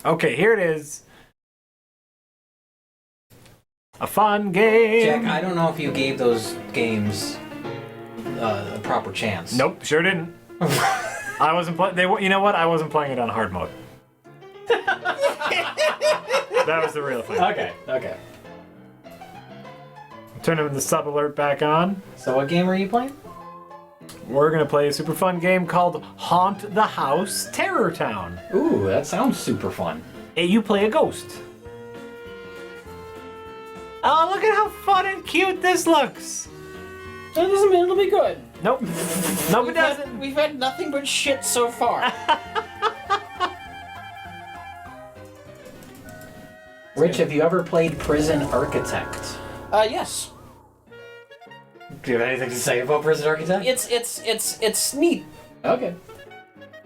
Okay, here it is. A fun game. Jack, I don't know if you gave those games a proper chance. Nope, sure didn't. I wasn't playing. You know what? I wasn't playing it on hard mode. That was the real thing. Okay. Turning the sub alert back on. So what game are you playing? We're gonna play a super fun game called Haunt the House Terrortown. Ooh, that sounds super fun. Hey, you play a ghost. Oh, look at how fun and cute this looks. That doesn't mean it'll be good. Nope. Nope, it doesn't. We've had nothing but shit so far. Rich, have you ever played Prison Architect? Yes. Do you have anything to say about Prison Architect? It's neat. Okay.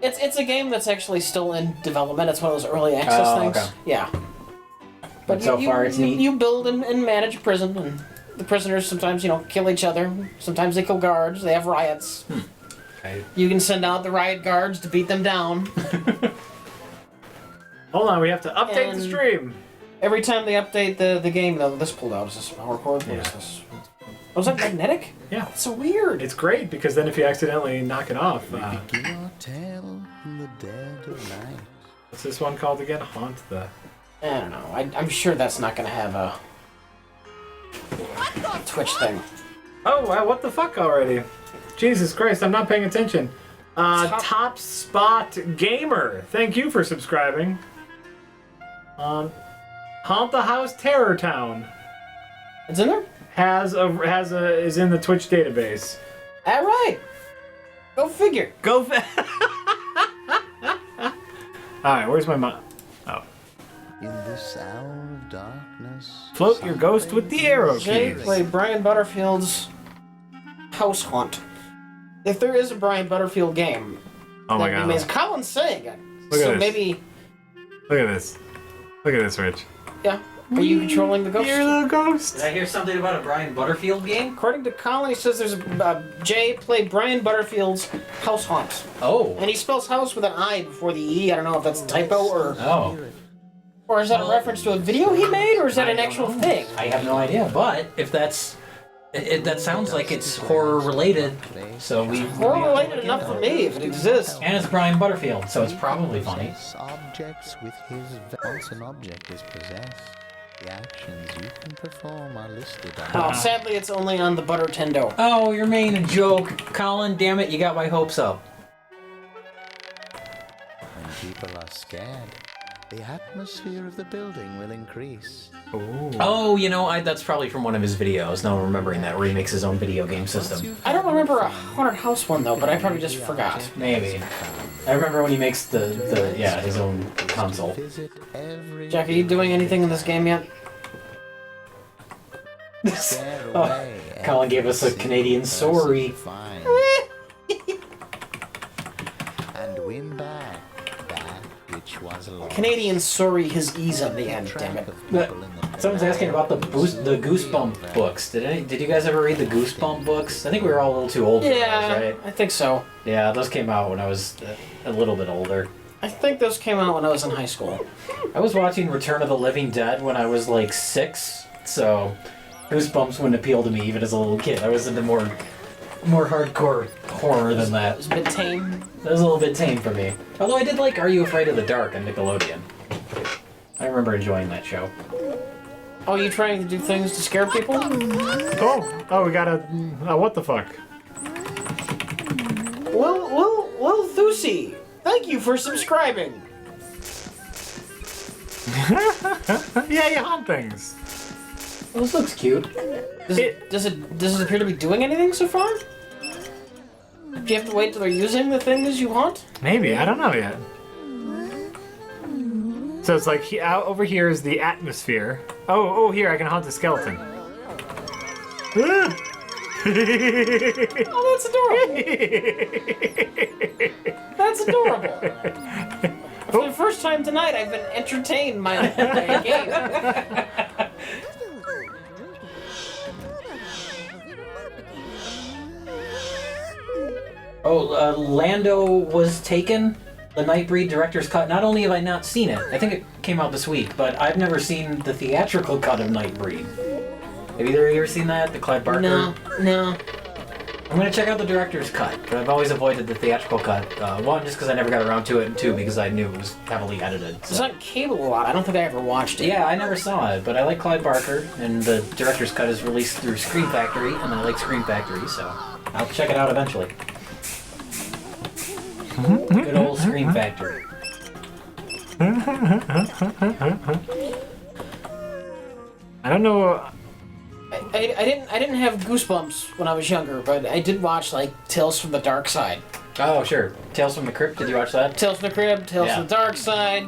It's a game that's actually still in development. It's one of those early access things. Okay. Yeah. But so far it's neat. You build and manage a prison, and the prisoners sometimes, kill each other. Sometimes they kill guards. They have riots. Okay. You can send out the riot guards to beat them down. Hold on, we have to update the And- stream. Every time they update the game, this pulled out. Is this power cord? What is this? Was that magnetic? Yeah. That's so weird. It's great because then if you accidentally knock it off, Begin our tale in the dead of night. what's this one called again? Haunt the... I don't know. I'm sure that's not going to have a Twitch thing. Oh, wow, what the fuck already? Jesus Christ, I'm not paying attention. Top Spot Gamer, thank you for subscribing. Haunt the House Terrortown It's in there? is in the Twitch database. All right. Go figure. Go. All right, where's my mom? Oh. In this hour of darkness. Float your ghost with the arrow Jay keys. played Brian Butterfield's House Haunt. If there is a Brian Butterfield game, Oh my that'd be god. amazing. Colin's saying it. Look at So this. maybe, Look at this. Look at this, Rich. yeah. Are you controlling the ghost? You're the ghost. Did I hear something about a Brian Butterfield game? According to Colin, he says there's Jay played Brian Butterfield's House Haunt. Oh. And he spells house with an I before the E. I don't know if that's a typo Oh. or is that a reference to a video he made, or is that an actual thing? I have no idea, but if that's... that sounds like it's horror related, so we... Horror related enough for me if it exists. And it's Brian Butterfield, so it's probably funny. Objects with his once an object is possessed, the actions you can perform are listed on. Oh, sadly, it's only on the Butter Tendo. Oh, you're making a joke. Colin, damn it, you got my hopes up. When people are scared, the atmosphere of the building will increase. Ooh. Oh, that's probably from one of his videos. Now I'm remembering that, where he makes his own video game system. I don't remember a Haunted House one, though, but I probably just forgot. Maybe. I remember when he makes his own console. Visit every Jack, are you doing anything in this game yet? scare away Colin gave us a every Canadian person sorry. you find. And win back that which was lost. Canadian sorry his E's on the end, damn it. Someone's asking about the Goosebump books. Did you guys ever read the Goosebump books? I think we were all a little too old for Yeah, those, right? I think so. Yeah, those came out when I was a little bit older. I think those came out when I was in high school. I was watching Return of the Living Dead when I was like 6, so Goosebumps wouldn't appeal to me even as a little kid. I was into more hardcore horror than It that. was a bit tame. That was a little bit tame for me. Although I did like Are You Afraid of the Dark on Nickelodeon. I remember enjoying that show. Oh, you trying to do things to scare people? Oh, we got a... what the fuck? Well, Thusi, thank you for subscribing. Yeah, you haunt things. Well, this looks cute. Does it appear to be doing anything so far? Do you have to wait till they're using the things you haunt? Maybe, I don't know yet. So it's like, out over here is the atmosphere. Oh, here, I can haunt the skeleton. Oh, that's adorable. That's adorable. For the first time tonight, I've been entertained by a game. Oh, Lando was taken the Nightbreed director's cut. Not only have I not seen it, I think it came out this week, but I've never seen the theatrical cut of Nightbreed. Have either of you ever seen that? The Clive Barker? No. I'm gonna check out the director's cut, but I've always avoided the theatrical cut. One, just because I never got around to it, and two, because I knew it was heavily edited. It's on cable a lot. I don't think I ever watched it. Yeah, I never saw it, but I like Clive Barker, and the director's cut is released through Scream Factory, and I like Scream Factory, so I'll check it out eventually. Good old Scream Factory. I don't know. I didn't have goosebumps when I was younger, but I did watch like Tales from the Dark Side. Oh, sure. Tales from the Crypt, did you watch that? Tales from the Crypt, Tales from the Dark Side.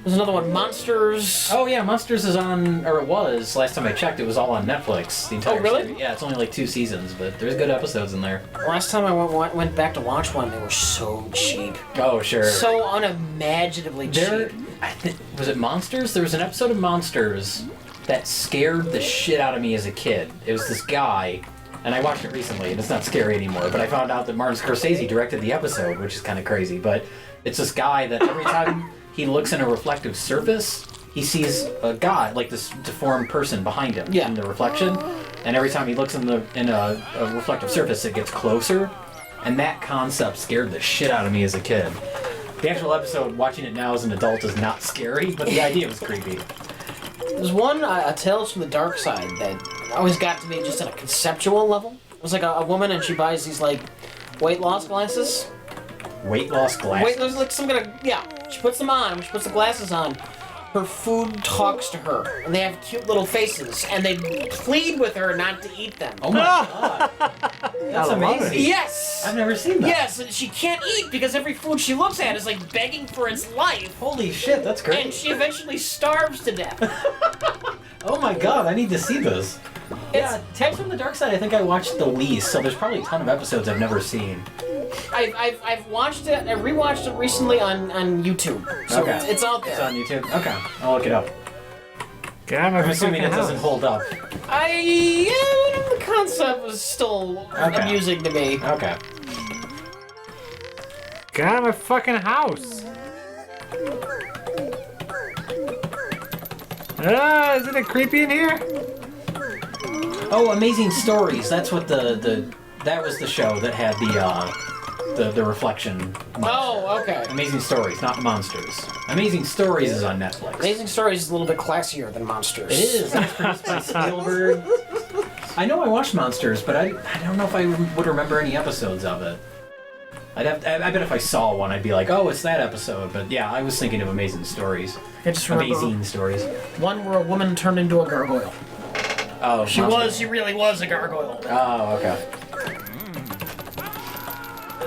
There's another one, Monsters. Oh yeah, Monsters is on, or it was, last time I checked, it was all on Netflix. The entire really? series. Yeah, it's only like 2 seasons, but there's good episodes in there. Last time I went back to watch one, they were so cheap. Oh, sure. So unimaginably cheap. Was it Monsters? There was an episode of Monsters that scared the shit out of me as a kid. It was this guy, and I watched it recently, and it's not scary anymore, but I found out that Martin Scorsese directed the episode, which is kind of crazy, but it's this guy that every time he looks in a reflective surface, he sees a guy, like this deformed person behind him in the reflection, and every time he looks in a reflective surface, it gets closer, and that concept scared the shit out of me as a kid. The actual episode, watching it now as an adult, is not scary, but the idea was creepy. There's one, Tales from the Dark Side, that always got to me just on a conceptual level. It was like a woman, and she buys these, like, weight loss glasses. Weight loss glasses? Wait, there's like some kind of, she puts them on. When she puts the glasses on, her food talks to her, and they have cute little faces, and they plead with her not to eat them. Oh my god. That's amazing. Yes! I've never seen that. Yes, and she can't eat because every food she looks at is like begging for its life. Holy shit, that's great. And she eventually starves to death. Oh my god, I need to see this. Yeah, Tales from the Dark Side, I think I watched the least, so there's probably a ton of episodes I've never seen. I've watched it, I rewatched it recently on YouTube. So okay. it's out there. It's on YouTube? Okay, I'll look it up. I'm assuming it doesn't hold up. The concept was still amusing to me. Okay. Get out of my fucking house! Isn't it creepy in here? Oh, Amazing Stories. That's what that was the show that had the reflection monster. Oh, okay. Amazing Stories, not Monsters. Amazing Stories is on Netflix. Amazing Stories is a little bit classier than Monsters. It is. It's produced by Spielberg. I know I watched Monsters, but I don't know if I would remember any episodes of it. I bet if I saw one, I'd be like, oh, it's that episode. But yeah, I was thinking of Amazing Stories. I just remember Amazing Stories. One where a woman turned into a gargoyle. Oh, She really was a gargoyle. Oh, okay.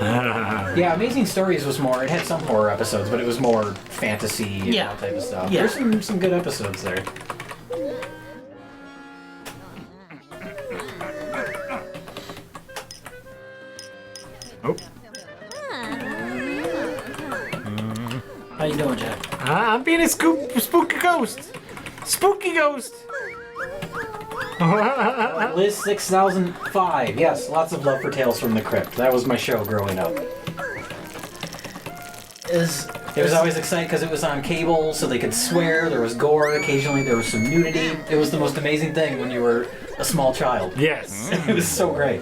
Yeah, Amazing Stories was more, it had some horror episodes, but it was more fantasy and that type of stuff. Yeah. There's some good episodes there. Oh. How you doing, Jack? I'm being a spooky ghost! Spooky ghost! Liz 6005. Yes, lots of love for Tales from the Crypt. That was my show growing up. It was always exciting because it was on cable, so they could swear. There was gore. Occasionally, there was some nudity. It was the most amazing thing when you were a small child. Yes. It was so great.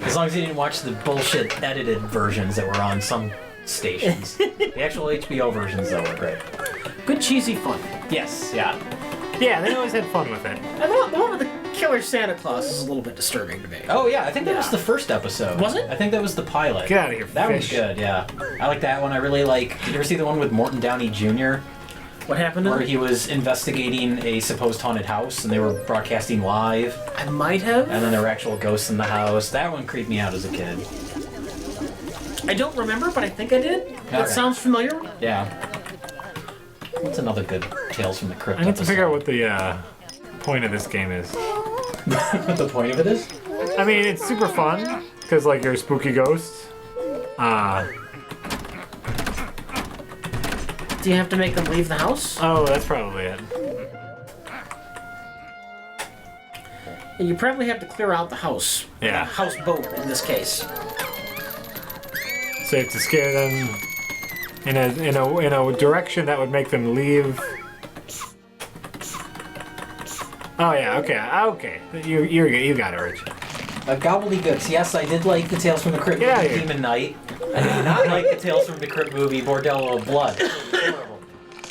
As long as you didn't watch the bullshit edited versions that were on some stations. The actual HBO versions, though, were great. Good cheesy fun. Yes, yeah. Yeah, they always had fun with it. I thought the one with the killer Santa Claus is a little bit disturbing to me. Oh, yeah, I think that was the first episode. Was it? I think that was the pilot. Get out of here, That one's good, yeah. I like that one. I really like... Did you ever see the one with Morton Downey Jr.? What happened to Where it? he was investigating a supposed haunted house, and they were broadcasting live, I might have. and then there were actual ghosts in the house. That one creeped me out as a kid. I don't remember, but I think I did. That Okay. sounds familiar. Yeah. What's another good Tales from the Crypt I need to episode? figure out what the point of this game is. what the point of it is? I mean, it's super fun, because, like, you're a spooky ghost. Do you have to make them leave the house? Oh, that's probably it. And you probably have to clear out the house. Yeah. Houseboat, in this case. So you have to scare them in a direction that would make them leave. Oh yeah, okay. You got it, Rich. Gobbledygooks. Yes, I did like the Tales from the Crypt Get outta movie here. Demon Knight. I did not like the Tales from the Crypt movie Bordello of Blood. It was horrible.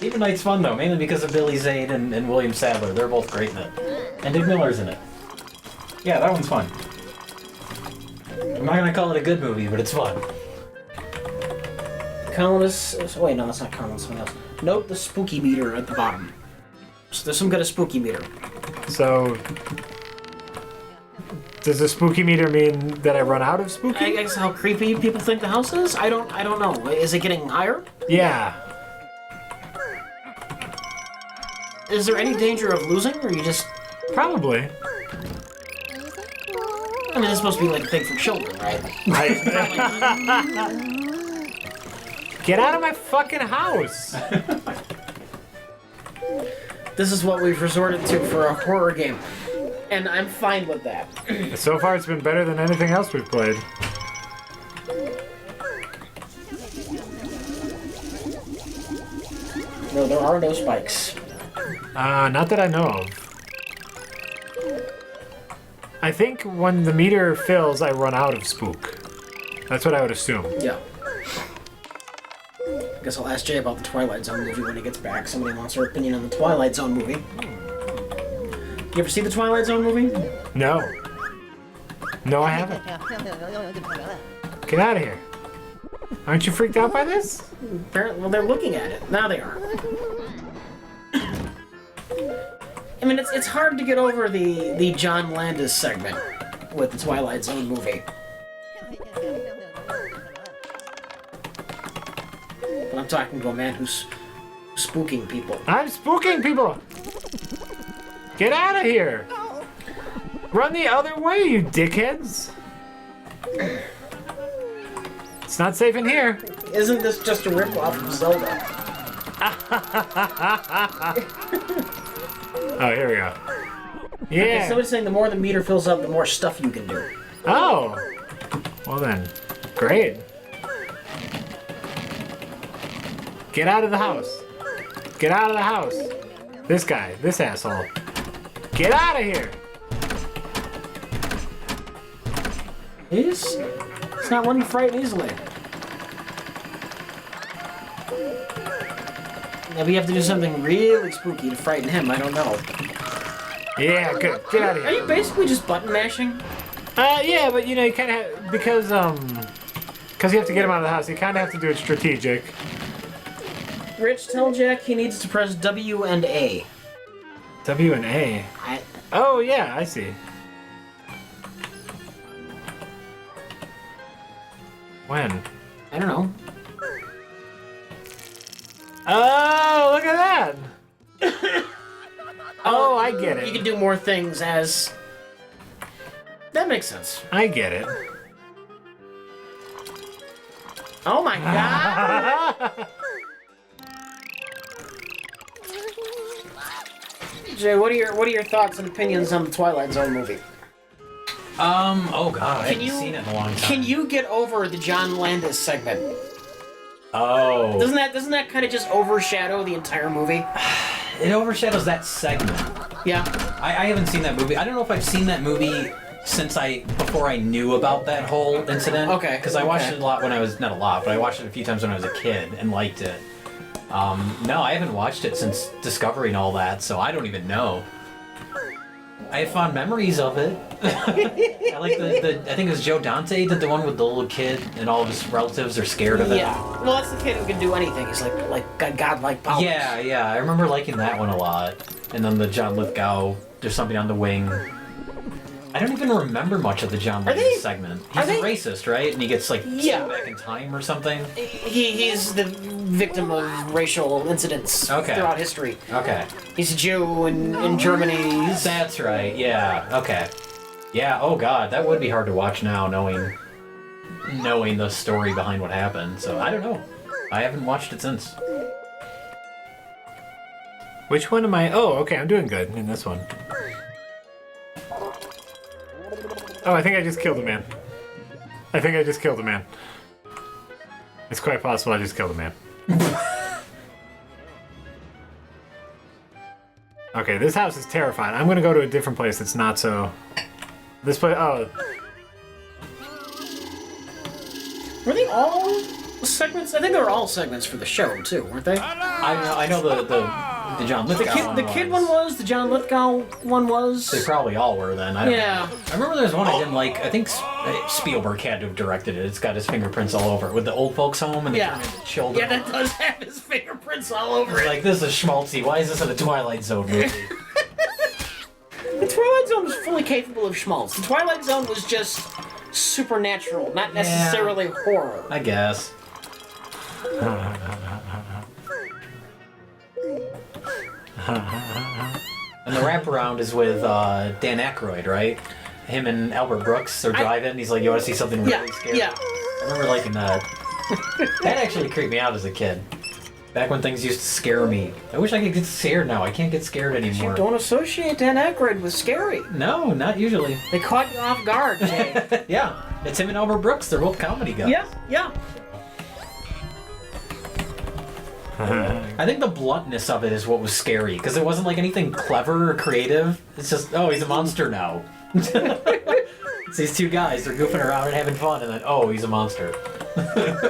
Demon Knight's fun though, mainly because of Billy Zane and William Sadler. They're both great in it. And Dick Miller's in it. Yeah, that one's fun. I'm not gonna call it a good movie, but it's fun. Columnist. Wait, no, that's not columnist. Something else. Note the spooky meter at the bottom. So there's some kind of spooky meter. So, does the spooky meter mean that I run out of spooky? I guess how creepy people think the house is. I don't know. Is it getting higher? Yeah. Is there any danger of losing, or you just? Probably. I mean, it's supposed to be like a thing for children, right? Get out of my fucking house! This is what we've resorted to for a horror game, and I'm fine with that. So far, it's been better than anything else we've played. No, there are no spikes. Not that I know of. I think when the meter fills, I run out of spook. That's what I would assume. Yeah. I guess I'll ask Jay about the Twilight Zone movie when he gets back. Somebody wants her opinion on the Twilight Zone movie. You ever see the Twilight Zone movie? No. No, I haven't. Get out of here. Aren't you freaked out by this? Apparently, well, they're looking at it. Now they are. I mean, it's hard to get over the John Landis segment with the Twilight Zone movie. But I'm talking to a man who's spooking people. I'm spooking people! Get out of here! Run the other way, you dickheads! It's not safe in here. Isn't this just a ripoff of Zelda? Oh, here we go. Okay, Yeah. somebody's saying the more the meter fills up, the more stuff you can do. Oh. Well then, great. Get out of the house. Get out of the house. This guy, this asshole. Get out of here. He's not one to frighten easily. Maybe you have to do something really spooky to frighten him. I don't know. Yeah, good. Get out of Are here. you basically just button mashing? Yeah, but you know, you kind of because you have to get him out of the house. You kind of have to do it strategic. Rich, tell Jack he needs to press W and A. W and A. Oh yeah, I see. When? I don't know. Oh, look at that! Oh, I get You it. can do more things as... That makes sense. I get it. Oh my god! Jay, what are your thoughts and opinions on the Twilight Zone movie? Oh god, I Can haven't you- seen it in a long time. Can you get over the John Landis segment? Oh. Doesn't that kind of just overshadow the entire movie? It overshadows that segment. Yeah. I haven't seen that movie. I don't know if I've seen that movie before I knew about that whole incident. Okay, Because I watched okay. it a lot when I was, not a lot, but I watched it a few times when I was a kid and liked it. No, I haven't watched it since discovering all that, so I don't even know. I have fond memories of it. I like I think it was Joe Dante did the one with the little kid and all of his relatives are scared of it. Yeah. Well, that's the kid who can do anything. He's like got godlike powers. Yeah, I remember liking that one a lot. And then the John Lithgow, there's something on the wing. I don't even remember much of the John they- Landis segment. He's are they- a racist, right? And he gets like Yeah. sent back in time or something. He's the victim of racial incidents Okay. throughout history. Okay. He's a Jew in Germany. That's right, yeah, okay. Yeah, oh god, that would be hard to watch now, knowing the story behind what happened. So, I don't know. I haven't watched it since. Which one am I? Oh, okay, I'm doing good in this one. Oh, I think I just killed a man. It's quite possible I just killed a man. Okay, this house is terrifying. I'm gonna go to a different place that's not so... This place... Oh. Were they all segments? I think they were all segments for the show, too, weren't they? I know the John Lithgow The kid one was, the John Lithgow one was. They probably all were then. I don't Yeah. know. I remember there was one I didn't like. I think Spielberg had to have directed it. It's got his fingerprints all over it with the old folks' home and Yeah. the children. Yeah, that does have his fingerprints all over it. Like, this is schmaltzy. Why is this in a Twilight Zone movie? The Twilight Zone was fully capable of schmaltz. The Twilight Zone was just supernatural, not necessarily horror. I guess. And the wraparound is with Dan Aykroyd, right? Him and Albert Brooks are driving. He's like, "You want to see something really scary?" Yeah. I remember liking that. That actually creeped me out as a kid. Back when things used to scare me. I wish I could get scared now. I can't get scared anymore. You don't associate Dan Aykroyd with scary. No, not usually. They caught you off guard, Jay. Yeah, it's him and Albert Brooks. They're both comedy guys. Yeah. I think the bluntness of it is what was scary, because it wasn't like anything clever or creative. It's just, oh, he's a monster now. It's these two guys, they're goofing around and having fun, and then, oh, he's a monster.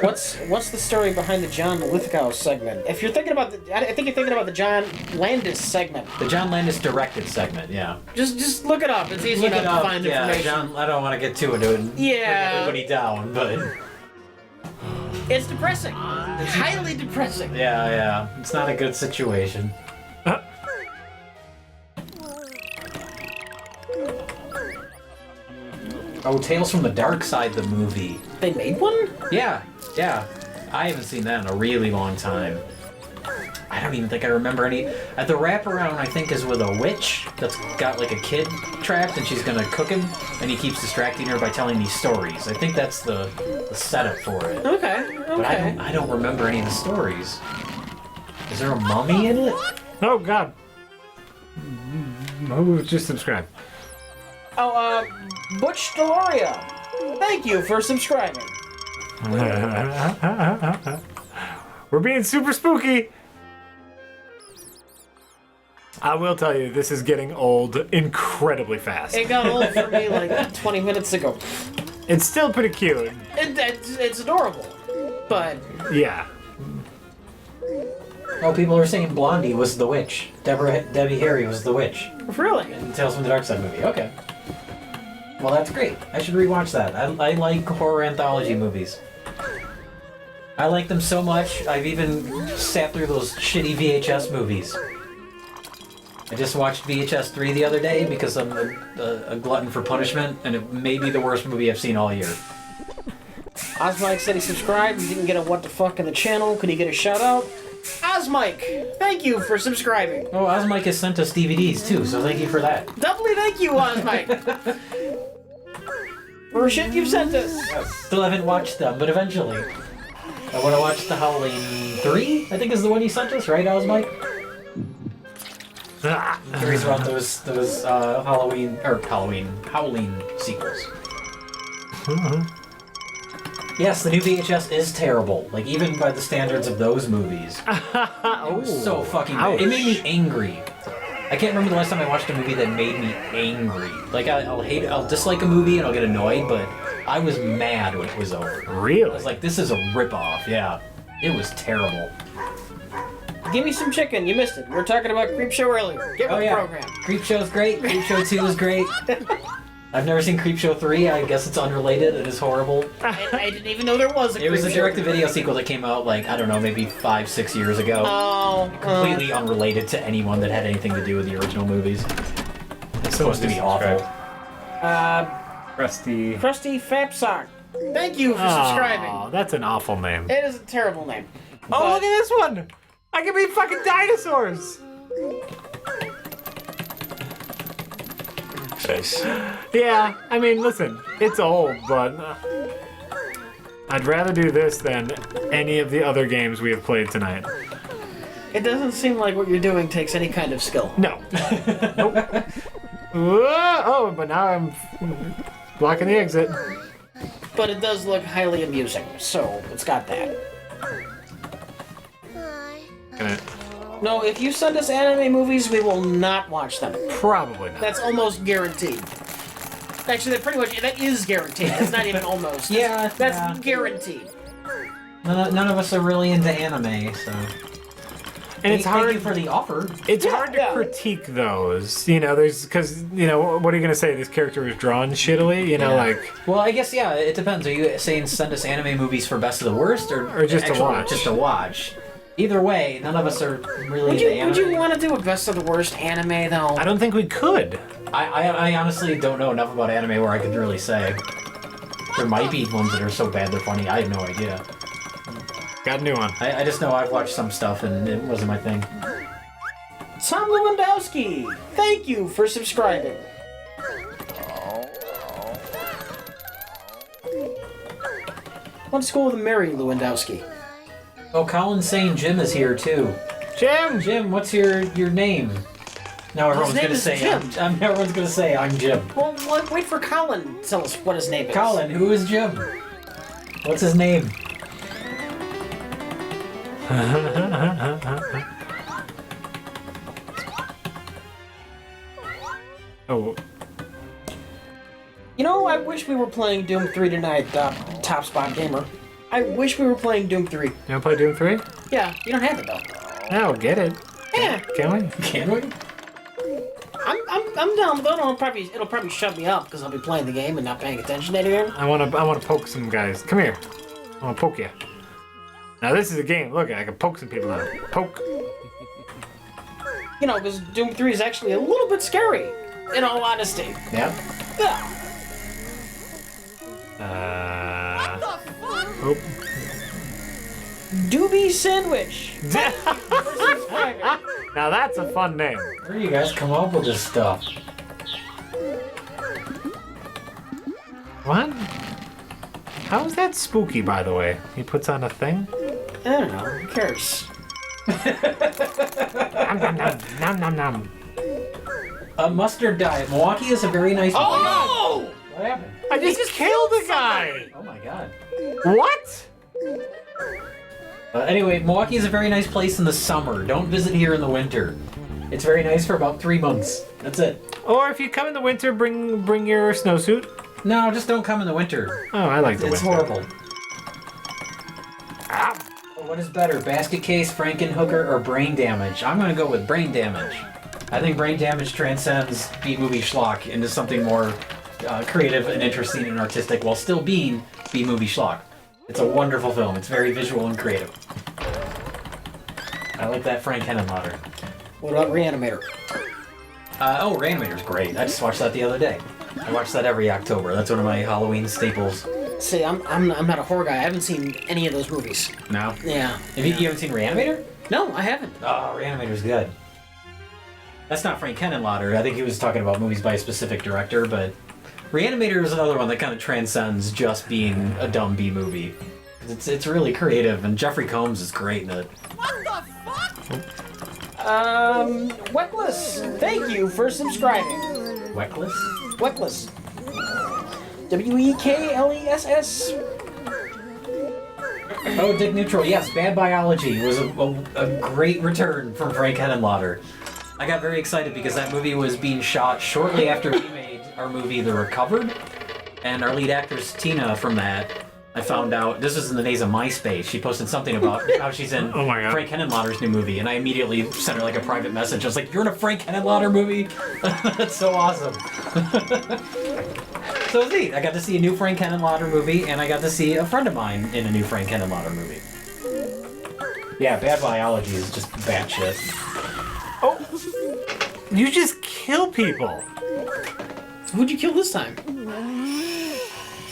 What's the story behind the John Lithgow segment? If you're thinking about I think you're thinking about the John Landis segment. The John Landis directed segment, yeah. Just look it up. It's easy Look enough it up, to find yeah, information. John, I don't want to get too into it and bring everybody down, but... It's depressing. Highly depressing. Yeah, it's not a good situation. Oh, Tales from the Dark Side, the movie. They made one? Yeah. I haven't seen that in a really long time. I don't even think I remember any. The wraparound, I think, is with a witch that's got like a kid trapped and she's gonna cook him, and he keeps distracting her by telling these stories. I think that's the setup for it. Okay. But I don't remember any of the stories. Is there a mummy in it? Oh, God. Who just subscribed? Oh, Butch Deloria. Thank you for subscribing. We're being super spooky. I will tell you, this is getting old incredibly fast. It got old for me like 20 minutes ago. It's still pretty cute. It's adorable, but Yeah. Oh, people are saying Blondie was the witch. Debbie Harry was the witch really, in Tales from the Dark Side movie. Okay. Well, that's great. I should rewatch that. I like horror anthology movies. I like them so much, I've even sat through those shitty VHS movies. I just watched VHS 3 the other day because I'm a glutton for punishment, and it may be the worst movie I've seen all year. Osmike said he subscribed. He didn't get a what the fuck in the channel. Could he get a shout out? Osmike, thank you for subscribing. Oh, Osmike has sent us DVDs too, so thank you for that. Doubly thank you, Osmike. For shit you've sent us. Still haven't watched them, but eventually. I want to watch the Halloween 3, I think is the one you sent us, right, Osmike? Curious about those Halloween sequels. Yes, the new VHS is terrible. Like, even by the standards of those movies. It was so fucking bad. It made me angry. I can't remember the last time I watched a movie that made me angry. Like, I'll dislike a movie and I'll get annoyed, but I was mad when it was over. Really? I was like, this is a ripoff, yeah. It was terrible. Give me some chicken. You missed it. We were talking about Creepshow earlier. Get with the program. Creepshow's great. Creepshow 2 is great. I've never seen Creepshow 3. I guess it's unrelated. It is horrible. I didn't even know there was a Creepshow. It was a direct-to-video sequel that came out, like, I don't know, maybe 5-6 years ago. Oh. Completely unrelated to anyone that had anything to do with the original movies. It's supposed to be awful. Rusty. Krusty Fapsock. Thank you for subscribing. Oh, that's an awful name. It is a terrible name. Oh, look at this one! I can be fucking dinosaurs! Face. Yeah, I mean, listen, it's old, but I'd rather do this than any of the other games we have played tonight. It doesn't seem like what you're doing takes any kind of skill. No. Nope. Whoa! Oh, but now I'm blocking the exit. But it does look highly amusing, so it's got that. Gonna... No, if you send us anime movies, we will not watch them. Probably not. That's almost guaranteed. Actually, that is guaranteed. It's not even almost. That's guaranteed. None of us are really into anime, so. And it's hard Thank you for the offer. It's hard to critique those, there's because what are you gonna say? This character was drawn shittily, like. Well, I guess it depends. Are you saying send us anime movies for best of the worst, or just to watch? Just to watch. Either way, none of us are really into anime. Would you want to do a best of the worst anime though? I don't think we could. I honestly don't know enough about anime where I could really say. There might be ones that are so bad they're funny. I have no idea. Got a new one. I just know I've watched some stuff and it wasn't my thing. Tom Lewandowski, thank you for subscribing. Went to school with Mary Lewandowski. Oh, Colin's saying Jim is here too. Jim, what's your name? Now everyone's name gonna is say Jim. everyone's gonna say I'm Jim. Well, wait for Colin to tell us what his name is. Colin, who is Jim? What's his name? Oh. I wish we were playing Doom 3 tonight, Top Spot Gamer. I wish we were playing Doom 3. You wanna play Doom 3? Yeah, you don't have it though. No, get it. Yeah, Can we? Can we? I'm down, but it'll probably shut me up because I'll be playing the game and not paying attention to anything. I wanna poke some guys. Come here. I wanna poke you. Now this is a game. Look, I can poke some people now. Poke. Because Doom 3 is actually a little bit scary, in all honesty. Yeah. Yeah. Oh. Doobie Sandwich. Now that's a fun name. Where do you guys come up with this stuff? What? How is that spooky, by the way? He puts on a thing? I don't know. Who cares? Nom, nom, nom, nom. A mustard diet. Milwaukee is a very nice. Oh! What happened? I just killed the guy! Oh my god. What? Anyway, Milwaukee is a very nice place in the summer. Don't visit here in the winter. It's very nice for about 3 months. That's it. Or if you come in the winter, bring your snowsuit. No, just don't come in the winter. Oh, I like the It's winter. horrible. What is better, basket case, Frankenhooker, or brain damage? I'm gonna go with brain damage. I think brain damage transcends B-movie schlock into something more creative and interesting and artistic while still being B-movie schlock. It's a wonderful film. It's very visual and creative. I like that Frank Henenlotter. What about Reanimator? Reanimator's great. I just watched that the other day. I watch that every October. That's one of my Halloween staples. See, I'm not a horror guy. I haven't seen any of those movies. No? Yeah. You haven't seen Reanimator? No, I haven't. Oh, Reanimator's good. That's not Frank Henenlotter. I think he was talking about movies by a specific director, but Reanimator is another one that kind of transcends just being a dumb B movie. It's really creative, and Jeffrey Combs is great in it. What the fuck? Weckless, thank you for subscribing. Weckless? Weckless. Wekless. Oh, Dick Neutral. Yes, Bad Biology was a great return from Frank Henenlotter. I got very excited because that movie was being shot shortly after we made our movie The Recovered, and our lead actress Tina from that, I found out, this was in the days of MySpace, she posted something about how she's in Oh my God. Frank Henenlotter's new movie, and I immediately sent her like a private message. I was like, you're in a Frank Henenlotter movie? That's so awesome. So it was neat. I got to see a new Frank Henenlotter movie, and I got to see a friend of mine in a new Frank Henenlotter movie. Yeah, Bad Biology is just batshit. Oh! You just kill people! Who'd you kill this time?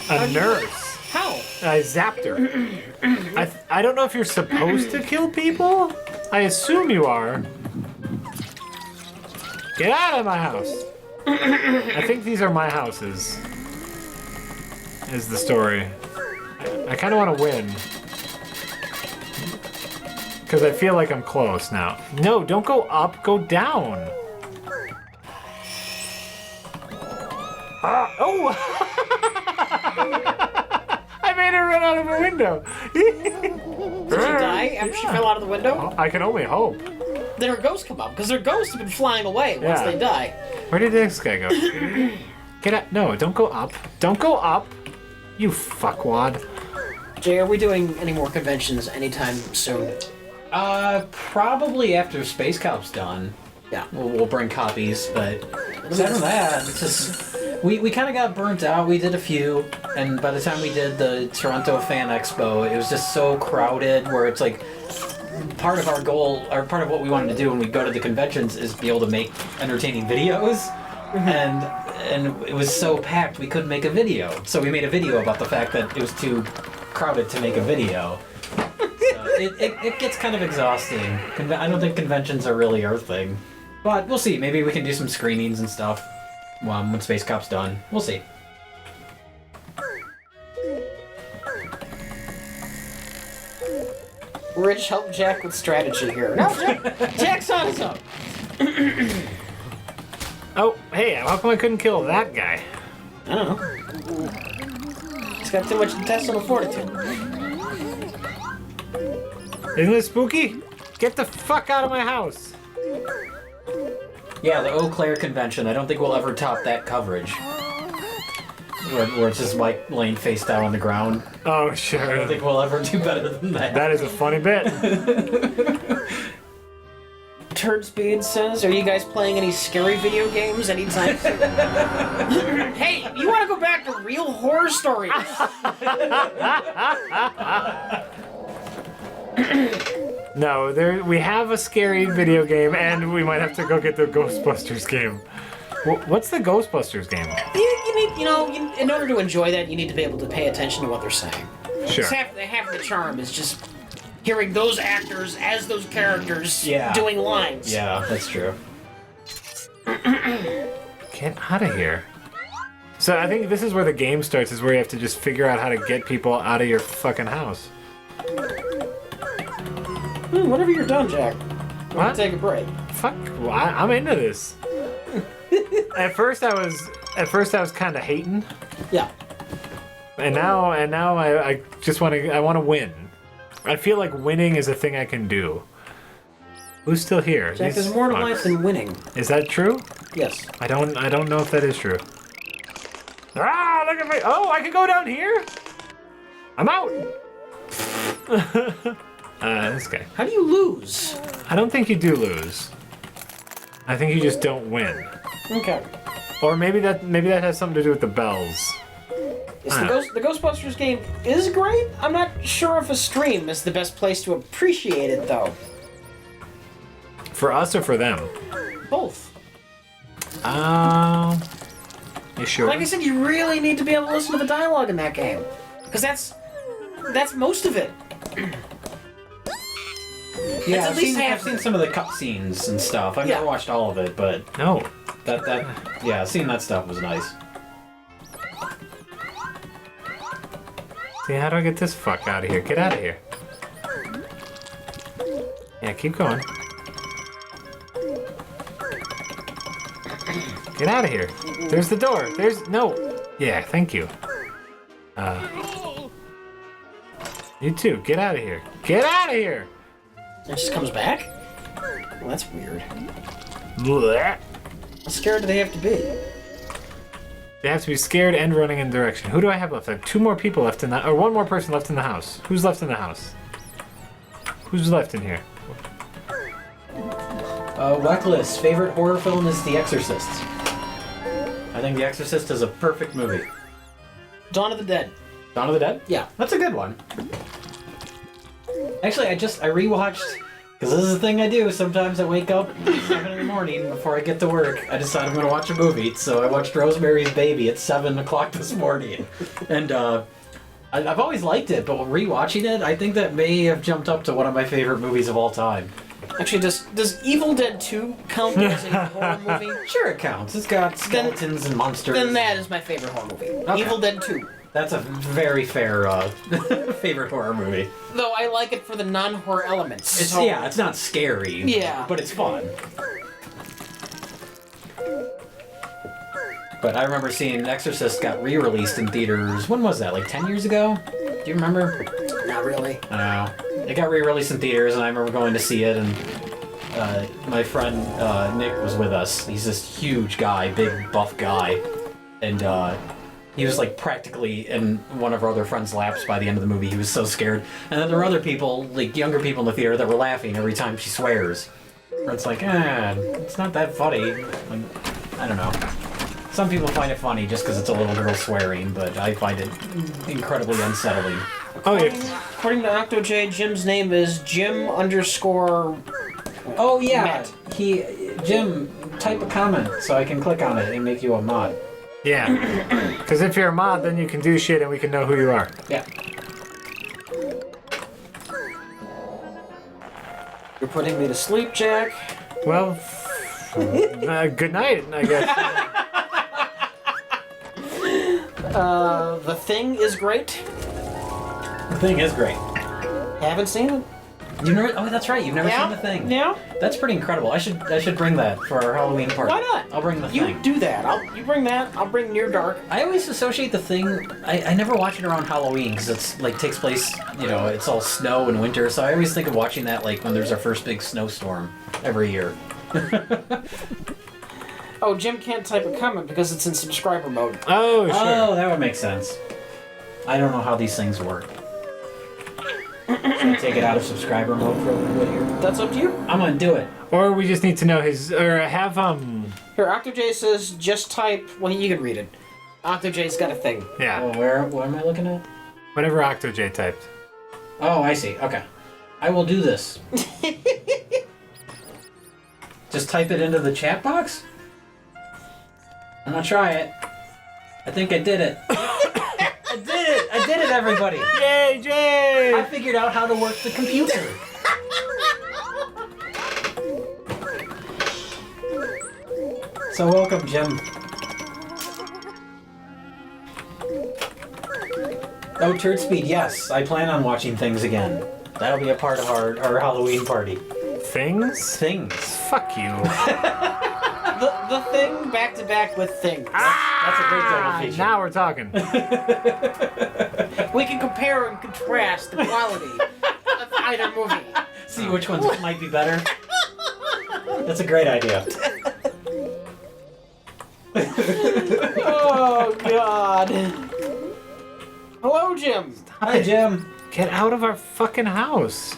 A nurse. How? I zapped her. I don't know if you're supposed to kill people? I assume you are. Get out of my house! I think these are my houses. Is the story. I kind of want to win. Because I feel like I'm close now. No, don't go up, go down. Oh! I made her run out of a window. Did she die after she fell out of the window? I can only hope. Then her ghosts come up, because her ghosts have been flying away once Yeah. they die. Where did this guy go? Get up. No, don't go up. Don't go up. You fuckwad. Jay, are we doing any more conventions anytime soon? Probably after Space Cop's done. Yeah. We'll bring copies, but aside from that, it's just we kind of got burnt out. We did a few, and by the time we did the Toronto Fan Expo, it was just so crowded. Where it's like part of our goal, or part of what we wanted to do when we go to the conventions, is be able to make entertaining videos, and it was so packed we couldn't make a video. So we made a video about the fact that it was too crowded to make a video. It gets kind of exhausting. I don't think conventions are really our thing. But we'll see. Maybe we can do some screenings and stuff when Space Cop's done. We'll see. Rich, help Jack with strategy here. No, Jack's on his own. Oh, hey, how come I couldn't kill that guy? I don't know. He's got too much intestinal fortitude. Isn't this spooky? Get the fuck out of my house. Yeah, the Eau Claire convention. I don't think we'll ever top that coverage. Where it's just Mike laying face down on the ground. Oh, I sure. don't think we'll ever do better than that. That is a funny bit. Turd Speed says, are you guys playing any scary video games anytime soon? Hey, you want to go back to real horror stories? No, we have a scary video game, and we might have to go get the Ghostbusters game. What's the Ghostbusters game? You need, in order to enjoy that, you need to be able to pay attention to what they're saying. Sure. It's half the charm is just hearing those actors as those characters Yeah. doing lines. Yeah, that's true. Get out of here. So I think this is where the game starts, is where you have to just figure out how to get people out of your fucking house. Whenever you're done, Jack. What? Take a break. Fuck, well, I'm into this. At first I was kind of hating, Yeah. and now I just want to win. I feel like winning is a thing I can do. Who's still here? Jack, These there's more to fucks. life than winning. Is that true? Yes. I don't know if that is true. Ah, look at me! Oh, I can go down here. I'm out. This guy. How do you lose? I don't think you do lose. I think you just don't win. Okay. Or maybe that has something to do with the bells. Yes, the Ghostbusters game is great. I'm not sure if a stream is the best place to appreciate it, though. For us or for them? Both. You sure? Like I said, you really need to be able to listen to the dialogue in that game. Because that's most of it. Yeah, at least I've seen some of the cutscenes and stuff. I've Yeah. never watched all of it, but No. yeah, seeing that stuff was nice. See, how do I get this fuck out of here? Get out of here. Yeah, keep going. Get out of here. There's the door. No. Yeah, thank you. You too. Get out of here. Get out of here. It just comes back? Well, that's weird. Blech. How scared do they have to be? They have to be scared and running in direction. Who do I have left? I have two more people left in the... Or one more person left in the house. Who's left in the house? Who's left in here? Weckless, favorite horror film is The Exorcist. I think The Exorcist is a perfect movie. Dawn of the Dead. Dawn of the Dead? Yeah. That's a good one. Actually, I rewatched, because this is the thing I do. Sometimes I wake up at 7 in the morning before I get to work. I decide I'm going to watch a movie, so I watched Rosemary's Baby at 7 o'clock this morning. And I've always liked it, but rewatching it, I think that may have jumped up to one of my favorite movies of all time. Actually, does Evil Dead 2 count as a horror movie? Sure it counts. It's got skeletons and monsters. Then that is my favorite horror movie. Okay. Evil Dead 2. That's a very fair favorite horror movie. Though I like it for the non-horror elements. It's, yeah, it's not scary. Yeah. But it's fun. But I remember seeing Exorcist got re-released in theaters. When was that? Like 10 years ago? Do you remember? Not really. I don't know. It got re-released in theaters, and I remember going to see it, and my friend Nick was with us. He's this huge guy, big buff guy, and he was like practically in one of our other friends' laps by the end of the movie. He was so scared. And then there were other people, like younger people in the theater, that were laughing every time she swears. Where it's like, it's not that funny. Like, I don't know. Some people find it funny just because it's a little girl swearing, but I find it incredibly unsettling. Oh, yeah. According to OctoJ, Jim's name is Jim _ Oh yeah, Matt. Jim, type a comment so I can click on it and make you a mod. Yeah. Because if you're a mod, then you can do shit and we can know who you are. Yeah. You're putting me to sleep, Jack. Well, good night, I guess. The Thing is great. The Thing is great. Haven't seen it. You never? Oh, that's right. You've never seen The Thing. Yeah. That's pretty incredible. I should bring that for our Halloween party. Why not? I'll bring The You Thing. do that. You bring that. I'll bring Near Dark. I always associate The Thing. I never watch it around Halloween because it's like takes place. You know, it's all snow and winter. So I always think of watching that like when there's our first big snowstorm every year. Oh, Jim can't type a comment because it's in subscriber mode. Oh, sure. Oh, that would make sense. I don't know how these things work. Should I take it out of subscriber mode for a little bit here? That's up to you. I'm gonna do it. Or we just need to know his, or have, Here, OctoJ says just type. Well, you can read it. OctoJ's got a thing. yeah, Oh, what am I looking at? whatever OctoJ typed. Oh, I see. Okay. I will do this. Just type it into the chat box? I'm gonna try it. I think I did it. I did it! I did it, everybody! Yay, Jay! I figured out how to work the computer. So welcome, Jim. Oh, Turd Speed, yes. I plan on watching Things again. That'll be a part of our Halloween party. Things? Things. Fuck you. The Thing back to back with Things. That's a great double feature. Now we're talking. We can compare and contrast the quality of either movie. See which ones might be better. That's a great idea. Oh, God. Hello, Jim. Hi, Jim. Get out of our fucking house.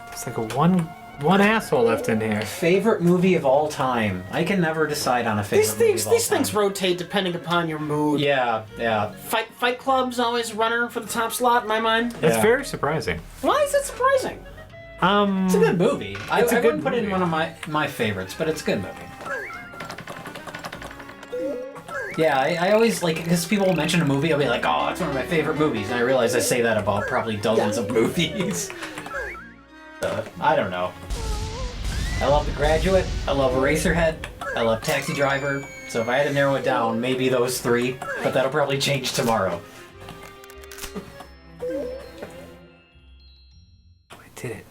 There's like one asshole left in here. Favorite movie of all time. I can never decide on a favorite movie of all These time. things rotate depending upon your mood. Yeah, yeah. Fight Club's always runner for the top slot in my mind. That's Yeah. very surprising. Why is it surprising? It's a good movie. I a good wouldn't put it in movie. one of my favorites, but it's a good movie. Yeah, I always, like, because people will mention a movie, I'll be like, oh, it's one of my favorite movies, and I realize I say that about probably dozens of movies. I don't know. I love The Graduate, I love Eraserhead, I love Taxi Driver, so if I had to narrow it down, maybe those three, but that'll probably change tomorrow. I did it.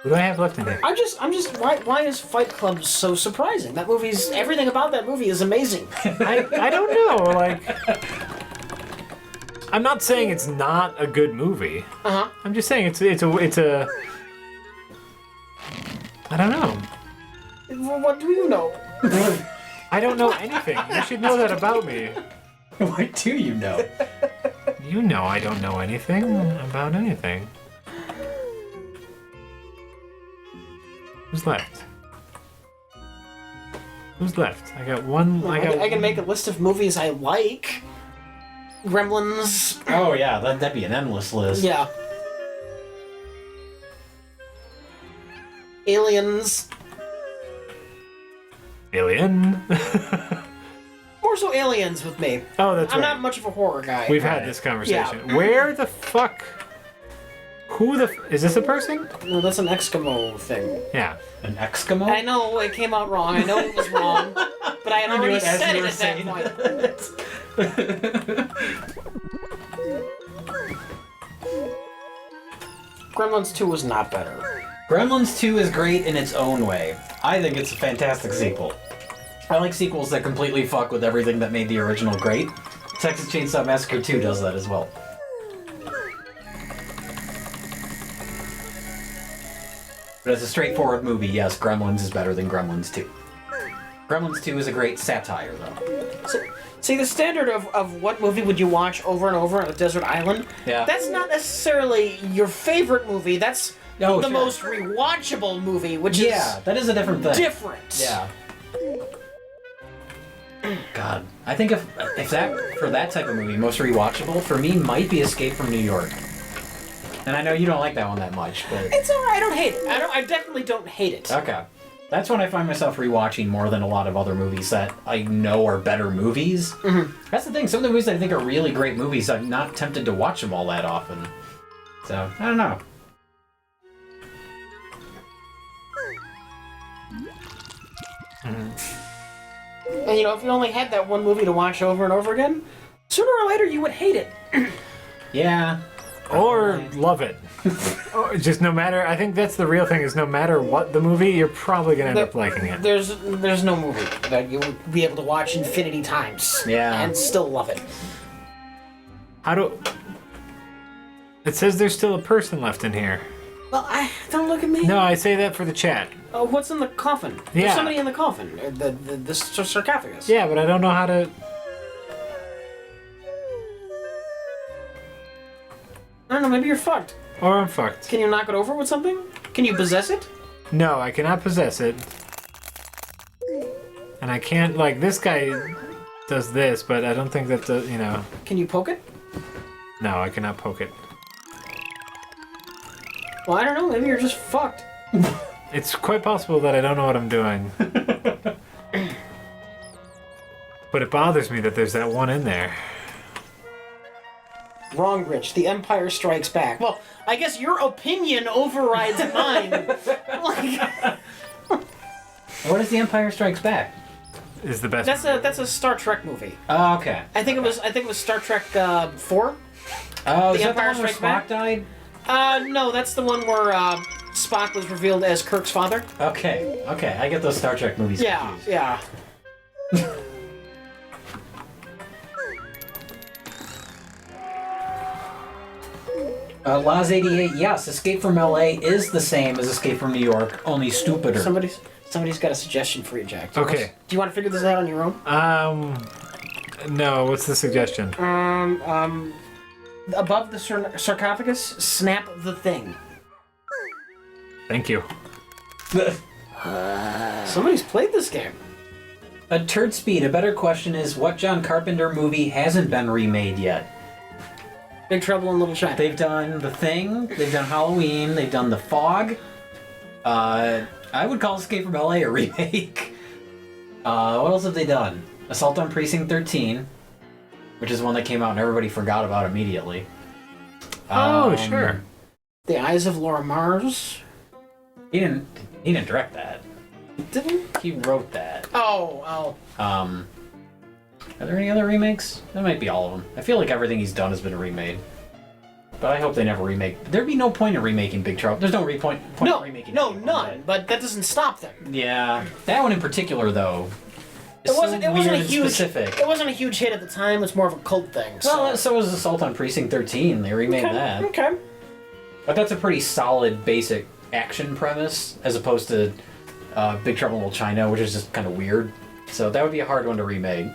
What do I have left in here? I'm just. Why is Fight Club so surprising? That movie's everything about that movie is amazing. I don't know. Like, I'm not saying it's not a good movie. Uh huh. I'm just saying it's a. I don't know. What do you know? I don't know anything. You should know that about me. What do you know? You know I don't know anything about anything. Who's left? Who's left? I got one. I can make a list of movies I like. Gremlins. Oh yeah, that'd be an endless list. Yeah. Aliens. Alien. More so aliens with me. Oh, that's I'm right. not much of a horror guy. We've had this conversation. Where the fuck? Who the? Is this a person? No, that's an Eskimo thing. Yeah. An Eskimo? I know it came out wrong. I know it was wrong, but I had You knew already it as said you it were at that saying point. Gremlins 2 was not better. Gremlins 2 is great in its own way. I think it's a fantastic sequel. I like sequels that completely fuck with everything that made the original great. Texas Chainsaw Massacre 2 does that as well. But as a straightforward movie, yes, Gremlins is better than Gremlins 2. Gremlins 2 is a great satire, though. So, see, the standard of what movie would you watch over and over on a desert island, Yeah. that's not necessarily your favorite movie. That's Oh, the sure. most rewatchable movie, which Yeah, that is a different thing. is different. Yeah. God, I think if that for that type of movie, most rewatchable for me might be Escape from New York. And I know you don't like that one that much, but It's alright, I don't hate it. I definitely don't hate it. okay. That's when I find myself rewatching more than a lot of other movies that I know are better movies. Mm-hmm. That's the thing. Some of the movies I think are really great movies, I'm not tempted to watch them all that often. So I don't know. And if you only had that one movie to watch over and over again, sooner or later you would hate it. Yeah. Or love it. Or just no matter. I think that's the real thing. Is no matter what the movie, you're probably gonna end up liking it. There's no movie that you would be able to watch infinity times. Yeah. And still love it. How do? It says there's still a person left in here. Well, don't look at me. No, I say that for the chat. Oh, what's in the coffin? There's Yeah. somebody in the coffin. The sarcophagus. Yeah, but I don't know how to. I don't know, maybe you're fucked. Or I'm fucked. Can you knock it over with something? Can you possess it? No, I cannot possess it. And I can't, like, this guy does this, but I don't think that the, Can you poke it? No, I cannot poke it. Well, I don't know, maybe you're just fucked. It's quite possible that I don't know what I'm doing. But it bothers me that there's that one in there. Wrong, Rich. The Empire Strikes Back. Well, I guess your opinion overrides mine. Like, What is The Empire Strikes Back? Is the best. that's a Star Trek movie. Oh, okay. I think it was Star Trek 4. Oh, The is that Empire the one where Strikes Back? Spock died? No, that's the one where Spock was revealed as Kirk's father. Okay, I get those Star Trek movies Yeah, confused. yeah. Laz88, yes, Escape from LA is the same as Escape from New York, only stupider. Somebody's got a suggestion for you, Jack. Okay. Do you want to figure this out on your own? No, what's the suggestion? Above the sarcophagus, snap the thing. Thank you. Somebody's played this game. A turd speed, a better question is what John Carpenter movie hasn't been remade yet? Big Trouble in Little China. They've done The Thing, they've done Halloween, they've done The Fog. I would call Escape from LA a remake. What else have they done? Assault on Precinct 13, which is one that came out and everybody forgot about immediately. Sure. The Eyes of Laura Mars. He didn't direct that. Didn't? He wrote that. Oh. Are there any other remakes? That might be all of them. I feel like everything he's done has been remade. But I hope they never remake. There'd be no point in remaking Big Trouble. There's no point in remaking. No, Big none. Trouble. But that doesn't stop them. Yeah, that one in particular, though. It wasn't a huge. Specific. It wasn't a huge hit at the time. It's more of a cult thing. Well, so was Assault on Precinct 13. They remade that. Okay. But that's a pretty solid, basic action premise, as opposed to Big Trouble in Little China, which is just kind of weird. So that would be a hard one to remake.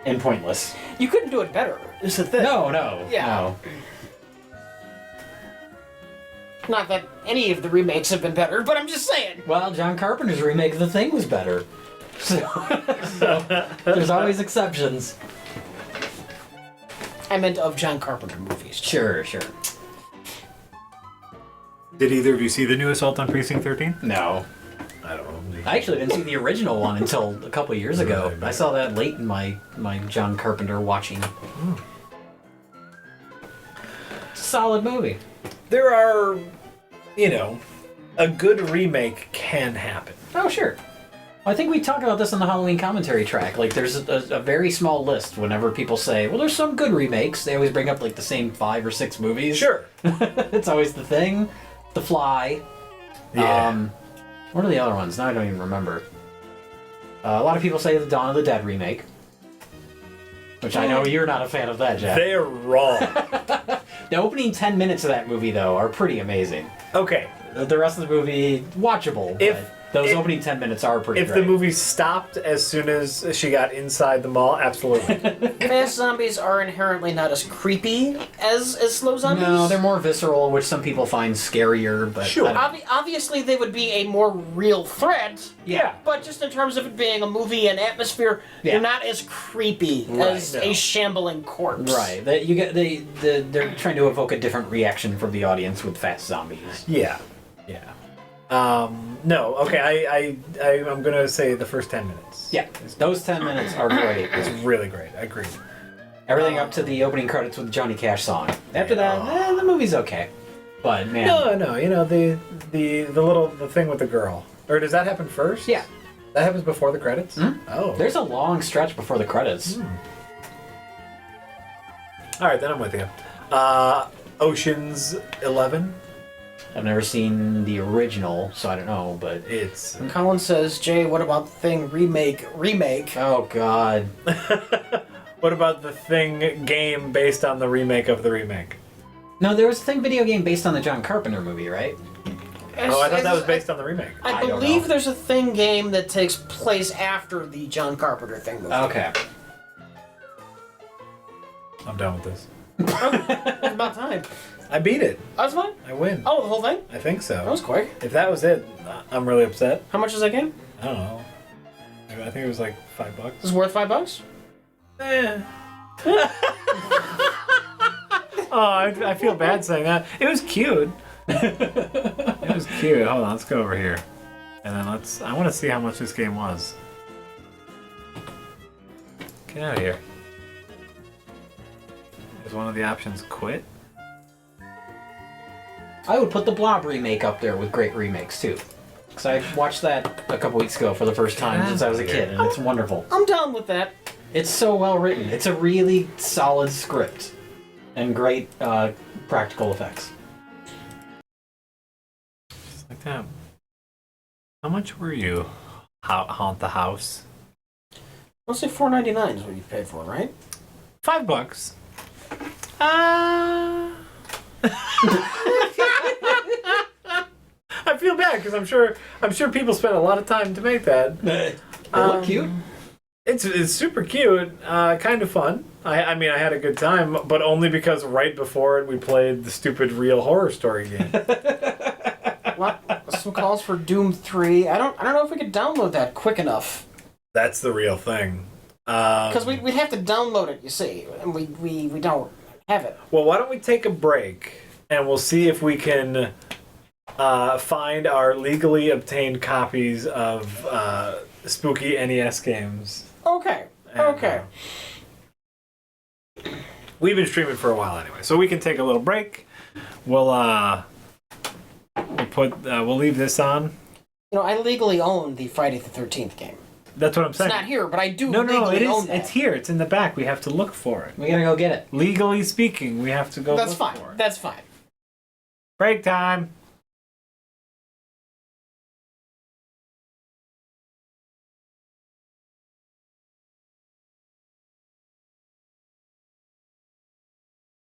And pointless. You couldn't do it better. Is the thing. No. Yeah. No. Not that any of the remakes have been better, but I'm just saying. Well, John Carpenter's remake of The Thing was better. So there's always exceptions. I meant of John Carpenter movies. Sure. Did either of you see the new Assault on Precinct 13? No. I don't know. I actually didn't see the original one until a couple years ago. I saw that late in my John Carpenter watching. Solid movie. There are, a good remake can happen. Oh, sure. I think we talked about this on the Halloween commentary track. Like, there's a very small list whenever people say, well, there's some good remakes. They always bring up, like, the same 5 or 6 movies. Sure. It's always The Thing, The Fly. Yeah. What are the other ones? Now I don't even remember. A lot of people say the Dawn of the Dead remake. Which I know you're not a fan of that, Jack. They're wrong. The opening 10 minutes of that movie, though, are pretty amazing. Okay. The rest of the movie, watchable. Those opening 10 minutes are pretty If great. the movie stopped as soon as she got inside the mall, absolutely. Fast zombies are inherently not as creepy as slow zombies. No, they're more visceral, which some people find scarier, but... Sure. I don't- Obviously, they would be a more real threat. Yeah. But just in terms of it being a movie and atmosphere, Yeah. they're not as creepy as no. a shambling corpse. Right. They're trying to evoke a different reaction from the audience with fast zombies. Yeah. Yeah. No. Okay. I'm gonna say the first 10 minutes. Yeah. Those 10 minutes are great. It's really great. I agree. Everything up to the opening credits with the Johnny Cash song. After that, the movie's okay. But man, No. You know the thing with the girl. Or does that happen first? yeah, That happens before the credits. Oh. there's a long stretch before the credits. All right, then I'm with you. Ocean's 11. I've never seen the original, so I don't know. But It's Colin says, Jay, what about the Thing remake? oh god, what about the Thing game based on the remake of the remake? no, there was a Thing video game based on the John Carpenter movie, right? Oh, I thought that was based on the remake. I I don't believe know. there's a Thing game that takes place after the John Carpenter Thing movie. Okay. I'm done with this. It's about time. I beat it. That was fine. I win. Oh, the whole thing? I think so. That was quick. If that was it, I'm really upset. How much is that game? I don't know. I think it was like $5. Is it worth $5? Eh. Oh, I feel bad saying that. It was cute. It was cute. Hold on, let's go over here. And then I want to see how much this game was. Get out of here. Is one of the options quit? I would put the Blob remake up there with great remakes too, because I watched that a couple weeks ago for the first time since I was a kid, and it's wonderful. I'm down with that. It's so well written. It's a really solid script and great practical effects. Just like that. How much were you? Haunt the house? Let's say $4.99 is what you paid for, right? $5. I feel bad because I'm sure people spent a lot of time to make that. They look cute. It's super cute, kind of fun. I mean, I had a good time, but only because right before it we played the stupid real horror story game. Some calls for Doom 3. I don't know if we could download that quick enough. That's the real thing. Because we'd have to download it, you see, and we don't have it. Well, why don't we take a break and we'll see if we can find our legally obtained copies of spooky NES games. Okay. And, Okay. We've been streaming for a while anyway, so we can take a little break. We'll leave this on. You know, I legally own the Friday the 13th game. That's what I'm It's saying. not here, but I do No, legally it is. own that. It's here. It's in the back. We have to look for it. We gotta go get it. Legally speaking, we have to go. That's look fine. For it. That's fine. Break time.